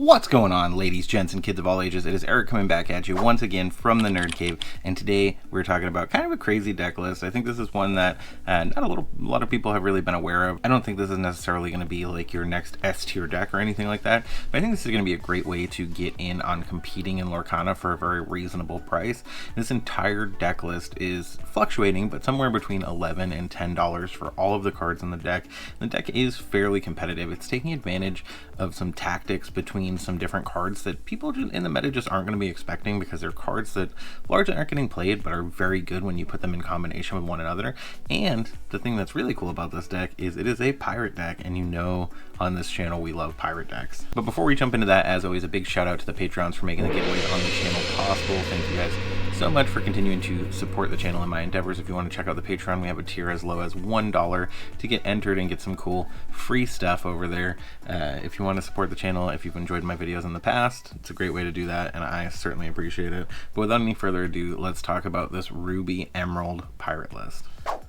What's going on, ladies, gents, and kids of all ages? It is Eric coming back at you once again from the Nerd Cave, and today we're talking about kind of a crazy deck list. I think this is one that not a lot of people have really been aware of. I don't think this is necessarily going to be like your next S tier deck or anything like that, but I think this is going to be a great way to get in on competing in Lorcana for a very reasonable price. This entire deck list is fluctuating, but somewhere between $11 and $10 for all of the cards in the deck. The deck is fairly competitive. It's taking advantage of some tactics between some different cards that people in the meta just aren't going to be expecting, because they're cards that largely aren't getting played but are very good when you put them in combination with one another. And the thing that's really cool about this deck is it is a pirate deck, and you know on this channel we love pirate decks. But before we jump into that, as always, a big shout out to the Patreons for making the giveaway on the channel possible. Thank you guys so much for continuing to support the channel and my endeavors. If you want to check out the Patreon, we have a tier as low as $1 to get entered and get some cool free stuff over there. If you want to support the channel, if you've enjoyed my videos in the past, it's a great way to do that, and I certainly appreciate it. But without any further ado, let's talk about this Ruby Emerald pirate list.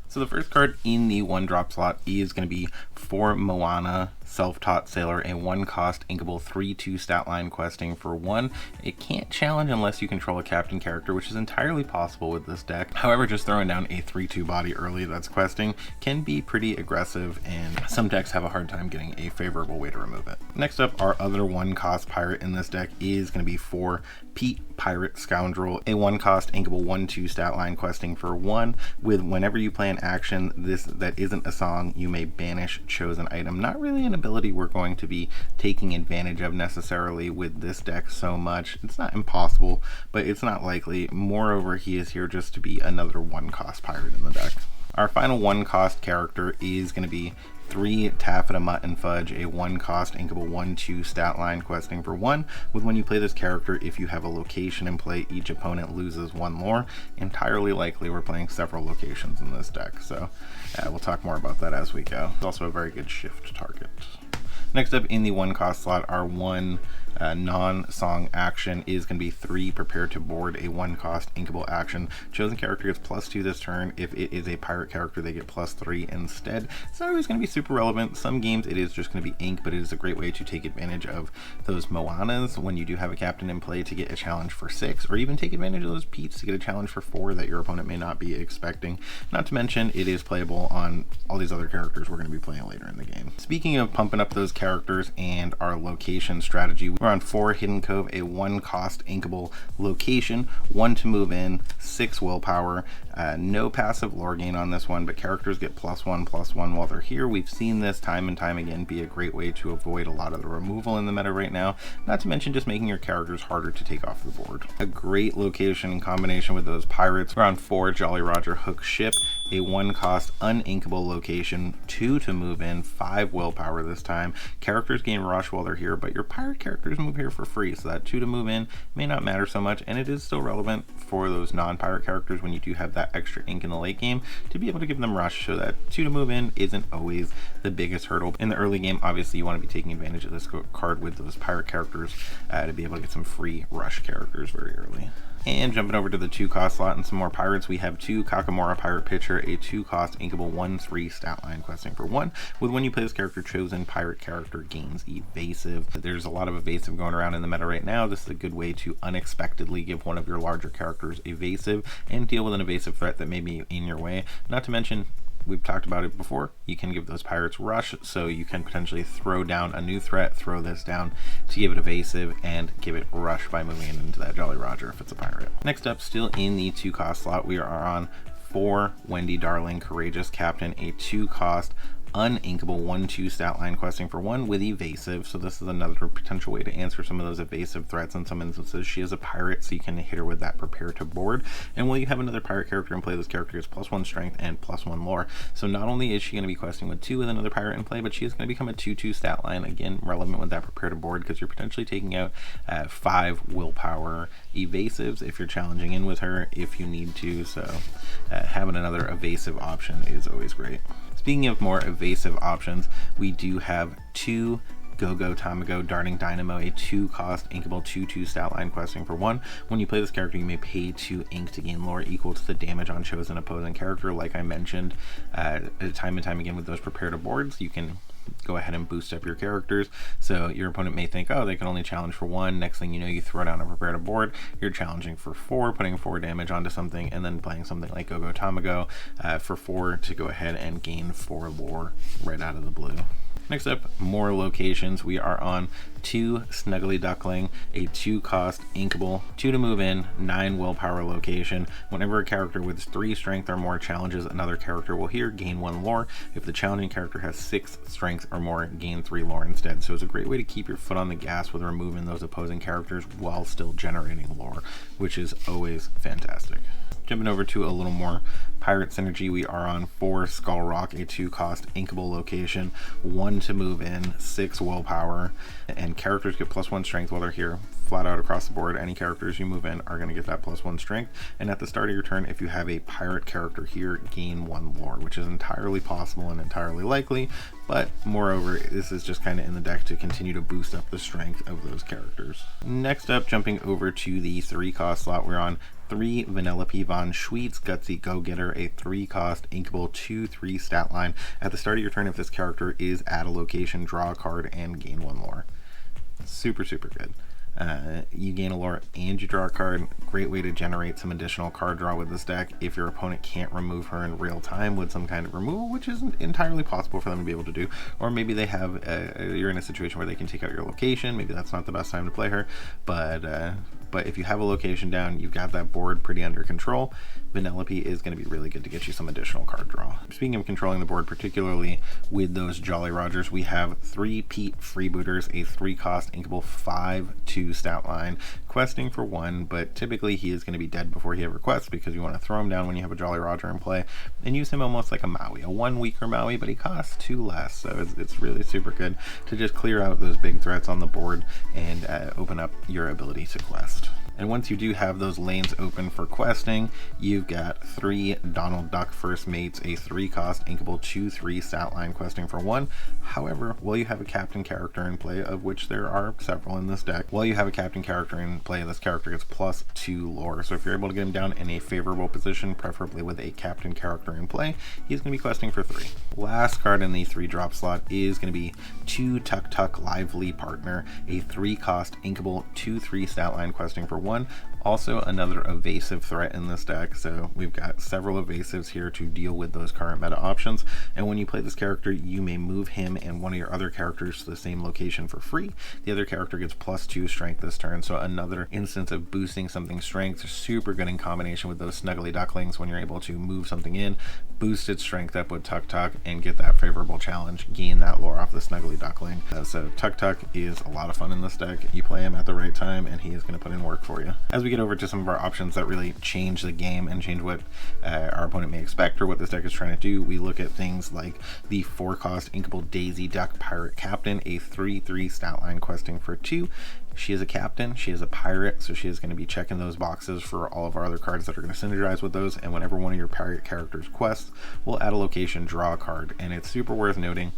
So the first card in the 1-drop slot is going to be for Moana, Self-Taught Sailor, a 1-cost inkable 3/2 stat line questing for 1. It can't challenge unless you control a captain character, which is entirely possible with this deck. However, just throwing down a 3/2 body early that's questing can be pretty aggressive, and some decks have a hard time getting a favorable way to remove it. Next up, our other 1-cost pirate in this deck is going to be for Pete, Pirate Scoundrel, a 1-cost inkable 1/2 stat line questing for 1, with whenever you play an action that isn't a song, you may banish chosen item. Not really an ability we're going to be taking advantage of necessarily with this deck so much. It's not impossible, but it's not likely. Moreover, he is here just to be another 1-cost pirate in the deck. Our final 1-cost character is going to be 3 Taffeta Mutt and Fudge, a 1-cost inkable 1/2 stat line questing for 1, with when you play this character, if you have a location in play, each opponent loses 1 lore. Entirely likely we're playing several locations in this deck, so we'll talk more about that as we go. It's also a very good shift target. Next up in the 1-cost slot, our 1 non-song action is going to be 3 Prepare to Board, a 1-cost inkable action. Chosen character gets +2 this turn. If it is a pirate character, they get +3 instead. It's not always going to be super relevant. Some games it is just going to be ink, but it is a great way to take advantage of those Moanas when you do have a captain in play to get a challenge for 6, or even take advantage of those Petes to get a challenge for 4 that your opponent may not be expecting. Not to mention, it is playable on all these other characters we're going to be playing later in the game. Speaking of pumping up those characters and our location strategy, we're on 4 Hidden Cove, a 1-cost inkable location, 1 to move in, 6 willpower. No passive lore gain on this one, but characters get +1/+1 while they're here. We've seen this time and time again be a great way to avoid a lot of the removal in the meta right now, not to mention just making your characters harder to take off the board. A great location in combination with those pirates. We're on 4 Jolly Roger Hook Ship, a 1-cost uninkable location, 2 to move in, 5 willpower this time. Characters gain rush while they're here, but your pirate characters move here for free, so that 2 to move in may not matter so much, and it is still relevant for those non-pirate characters when you do have that extra ink in the late game to be able to give them rush, so that 2 to move in isn't always the biggest hurdle. In the early game, obviously you want to be taking advantage of this card with those pirate characters to be able to get some free rush characters very early. And jumping over to the 2-cost slot and some more pirates, we have 2 Kakamora Pirate Pitcher, a 2-cost inkable 1/3 stat line questing for 1, with when you play this character, chosen pirate character gains evasive. There's a lot of evasive going around in the meta right now. This is a good way to unexpectedly give one of your larger characters evasive and deal with an evasive threat that may be in your way. Not to mention, we've talked about it before, you can give those pirates rush, so you can potentially throw down a new threat, throw this down to give it evasive, and give it rush by moving it into that Jolly Roger if it's a pirate. Next up, still in the 2-cost slot, we are on 4 Wendy Darling Courageous Captain, a 2-cost uninkable 1/2 stat line questing for 1 with evasive. So this is another potential way to answer some of those evasive threats. In some instances, she is a pirate, so you can hit her with that Prepare to Board. And while you have another pirate character in play, this character is +1 strength and +1 lore. So not only is she going to be questing with 2 with another pirate in play, but she is going to become a 2/2 stat line, again relevant with that Prepare to Board, because you're potentially taking out 5 willpower evasives if you're challenging in with her if you need to. So having another evasive option is always great. Speaking of more evasive options, we do have 2 Go-Go Tamago Darting Dynamo, a 2-cost inkable 2/2 stat line questing for 1. When you play this character, you may pay 2 ink to gain lore equal to the damage on chosen opposing character. Like I mentioned time and time again with those Prepare to Boards, you can go ahead and boost up your characters. So your opponent may think, oh, they can only challenge for 1. Next thing you know, you throw down a prepared a board, you're challenging for 4, putting 4 damage onto something, and then playing something like Go Go Tamago for 4 to go ahead and gain 4 lore right out of the blue. Next up, more locations. We are on 2 Snuggly Duckling, a 2-cost inkable, 2 to move in, 9 willpower location. Whenever a character with 3 strength or more challenges another character will here gain 1 lore. If the challenging character has 6 strength or more, gain 3 lore instead. So it's a great way to keep your foot on the gas with removing those opposing characters while still generating lore, which is always fantastic. Jumping over to a little more pirate synergy, we are on 4 Skull Rock, a 2-cost inkable location, 1 to move in, 6 willpower, and characters get +1 strength while they're here. Flat out across the board, any characters you move in are going to get that +1 strength. And at the start of your turn, if you have a pirate character here, gain 1 lore, which is entirely possible and entirely likely. But moreover, this is just kind of in the deck to continue to boost up the strength of those characters. Next up, jumping over to the 3-cost slot, we're on 3 Vanellope Von Schweetz Gutsy Go-Getter, a 3-cost inkable 2/3 stat line. At the start of your turn, if this character is at a location, draw a card and gain 1 lore. Super good. You gain a lore and you draw a card. Great way to generate some additional card draw with this deck if your opponent can't remove her in real time with some kind of removal, which isn't entirely possible for them to be able to do. Or maybe they have you're in a situation where they can take out your location. Maybe that's not the best time to play her, but if you have a location down, you've got that board pretty under control. Vanellope is going to be really good to get you some additional card draw. Speaking of controlling the board, particularly with those Jolly Rogers, we have 3 Pete Freebooters, a 3-cost inkable 5/2 stat line, questing for 1, but typically he is going to be dead before he ever quests because you want to throw him down when you have a Jolly Roger in play and use him almost like a Maui, a 1 weaker Maui, but he costs 2 less, so it's really super good to just clear out those big threats on the board and open up your ability to quest. And once you do have those lanes open for questing, you've got 3 Donald Duck First Mates, a 3-cost inkable 2/3 stat line, questing for 1. However, while you have a captain character in play, of which there are several in this deck, while you have a captain character in play, this character gets +2 lore. So if you're able to get him down in a favorable position, preferably with a captain character in play, he's going to be questing for 3. Last card in the 3-drop slot is going to be 2 Tuk Tuk Lively Partner, a 3-cost inkable 2/3 stat line, questing for 1. Also another evasive threat in this deck, so we've got several evasives here to deal with those current meta options. And when you play this character, you may move him and one of your other characters to the same location for free. The other character gets +2 strength this turn, so another instance of boosting something's strength. Super good in combination with those Snuggly Ducklings when you're able to move something in, boost its strength up with Tuk Tuk, and get that favorable challenge, gain that lore off the Snuggly Duckling. So Tuk Tuk is a lot of fun in this deck. You play him at the right time and he is going to put in work for you. As we get over to some of our options that really change the game and change what our opponent may expect or what this deck is trying to do, we look at things like the 4-cost inkable Daisy Duck Pirate Captain, a 3/3 stat line, questing for 2. She is a captain, she is a pirate, so she is going to be checking those boxes for all of our other cards that are going to synergize with those, and whenever one of your pirate characters quests, we'll add a location, draw a card. And it's super worth noting,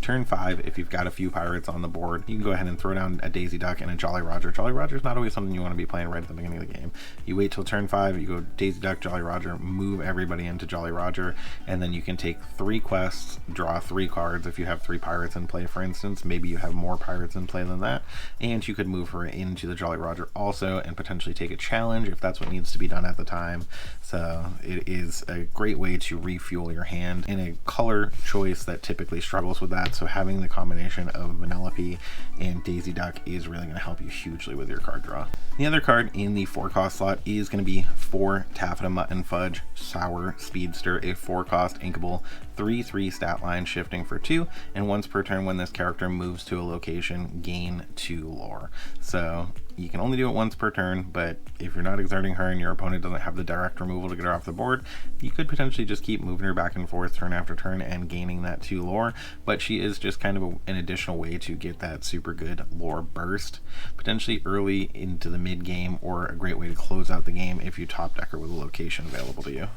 turn 5, if you've got a few pirates on the board, you can go ahead and throw down a Daisy Duck and a Jolly Roger. Jolly Roger is not always something you want to be playing right at the beginning of the game. You wait till turn 5, you go Daisy Duck, Jolly Roger, move everybody into Jolly Roger, and then you can take 3 quests, draw 3 cards. If you have 3 pirates in play, for instance, maybe you have more pirates in play than that, and you could move her into the Jolly Roger also and potentially take a challenge if that's what needs to be done at the time. So it is a great way to refuel your hand in a color choice that typically struggles with that. So having the combination of Vanellope and Daisy Duck is really going to help you hugely with your card draw. The other card in the 4-cost slot is going to be 4 Taffeta Mutton Fudge Sour Speedster, a 4-cost inkable 3/3 stat line, shifting for 2, and once per turn when this character moves to a location, gain 2 lore. So you can only do it once per turn, but if you're not exerting her and your opponent doesn't have the direct removal to get her off the board, you could potentially just keep moving her back and forth turn after turn and gaining that 2 lore. But she is just kind of an additional way to get that super good lore burst, potentially early into the mid game, or a great way to close out the game if you top deck her with a location available to you.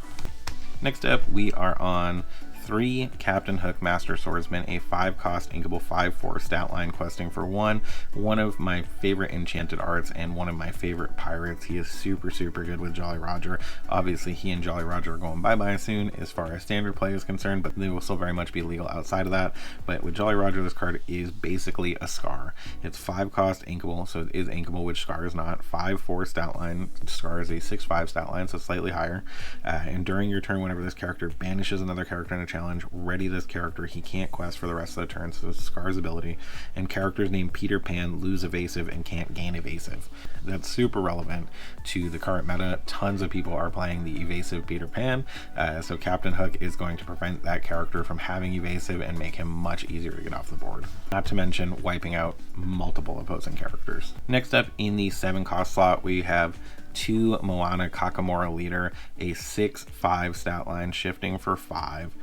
Next up, we are on 3 Captain Hook Master Swordsman, a 5-cost inkable 5/4 stat line, questing for 1. One of my favorite enchanted arts and one of my favorite pirates. He is super good with Jolly Roger. Obviously he and Jolly Roger are going bye-bye soon as far as standard play is concerned, but they will still very much be legal outside of that. But with Jolly Roger, this card is basically a Scar. It's 5-cost inkable, so it is inkable, which Scar is not. 5/4 stat line. Scar is a 6/5 stat line, so slightly higher. And during your turn, whenever this character banishes another character in a challenge, ready this character. He can't quest for the rest of the turn, so it's Scar's ability. And characters named Peter Pan lose evasive and can't gain evasive. That's super relevant to the current meta. Tons of people are playing the evasive Peter Pan, so Captain Hook is going to prevent that character from having evasive and make him much easier to get off the board. Not to mention wiping out multiple opposing characters. Next up in the 7-cost slot, we have 2 Moana Kakamora Leader, a 6/5 stat line, shifting for 5,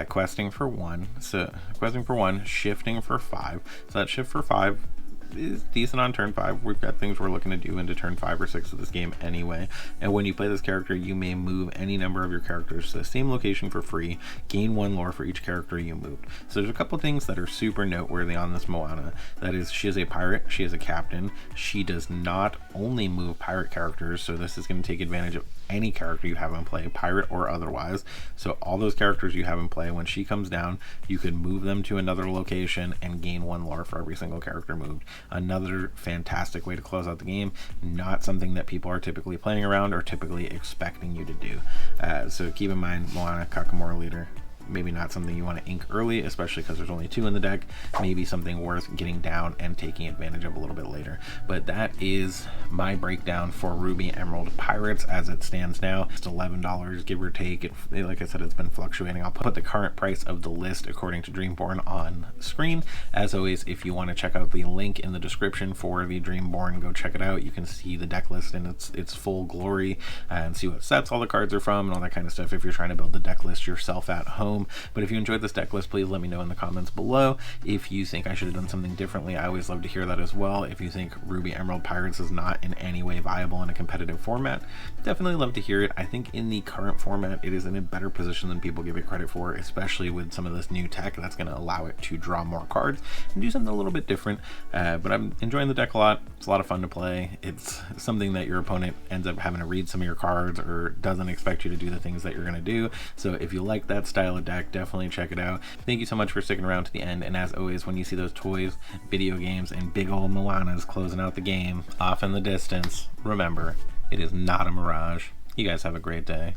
questing for 1. So questing for 1, shifting for 5. So that shift for 5 is decent on turn 5. We've got things we're looking to do into turn 5 or 6 of this game anyway. And when you play this character, you may move any number of your characters to the same location for free, gain 1 lore for each character you moved. So there's a couple things that are super noteworthy on this Moana. That is, she is a pirate, she is a captain, she does not only move pirate characters, so this is going to take advantage of any character you have in play, pirate or otherwise. So all those characters you have in play, when she comes down, you can move them to another location and gain 1 lore for every single character moved. Another fantastic way to close out the game. Not something that people are typically playing around or typically expecting you to do. So keep in mind, Moana Kakamora Leader, maybe not something you want to ink early, especially because there's only 2 in the deck. Maybe something worth getting down and taking advantage of a little bit later. But that is my breakdown for Ruby Emerald Pirates as it stands now. It's $11, give or take. Like I said, it's been fluctuating. I'll put the current price of the list according to Dreamborn on screen. As always, if you want to check out the link in the description for the Dreamborn, go check it out. You can see the deck list in its full glory and see what sets all the cards are from and all that kind of stuff if you're trying to build the deck list yourself at home. But if you enjoyed this deck list, please let me know in the comments below. If you think I should have done something differently, I always love to hear that as well. If you think Ruby Emerald Pirates is not in any way viable in a competitive format, definitely love to hear it. I think in the current format, it is in a better position than people give it credit for, especially with some of this new tech that's going to allow it to draw more cards and do something a little bit different. But I'm enjoying the deck a lot. It's a lot of fun to play. It's something that your opponent ends up having to read some of your cards or doesn't expect you to do the things that you're going to do. So if you like that style of deck, definitely check it out. Thank you so much for sticking around to the end, and as always, when you see those toys, video games, and big old Moanas closing out the game off in the distance, remember, it is not a mirage. You guys have a great day.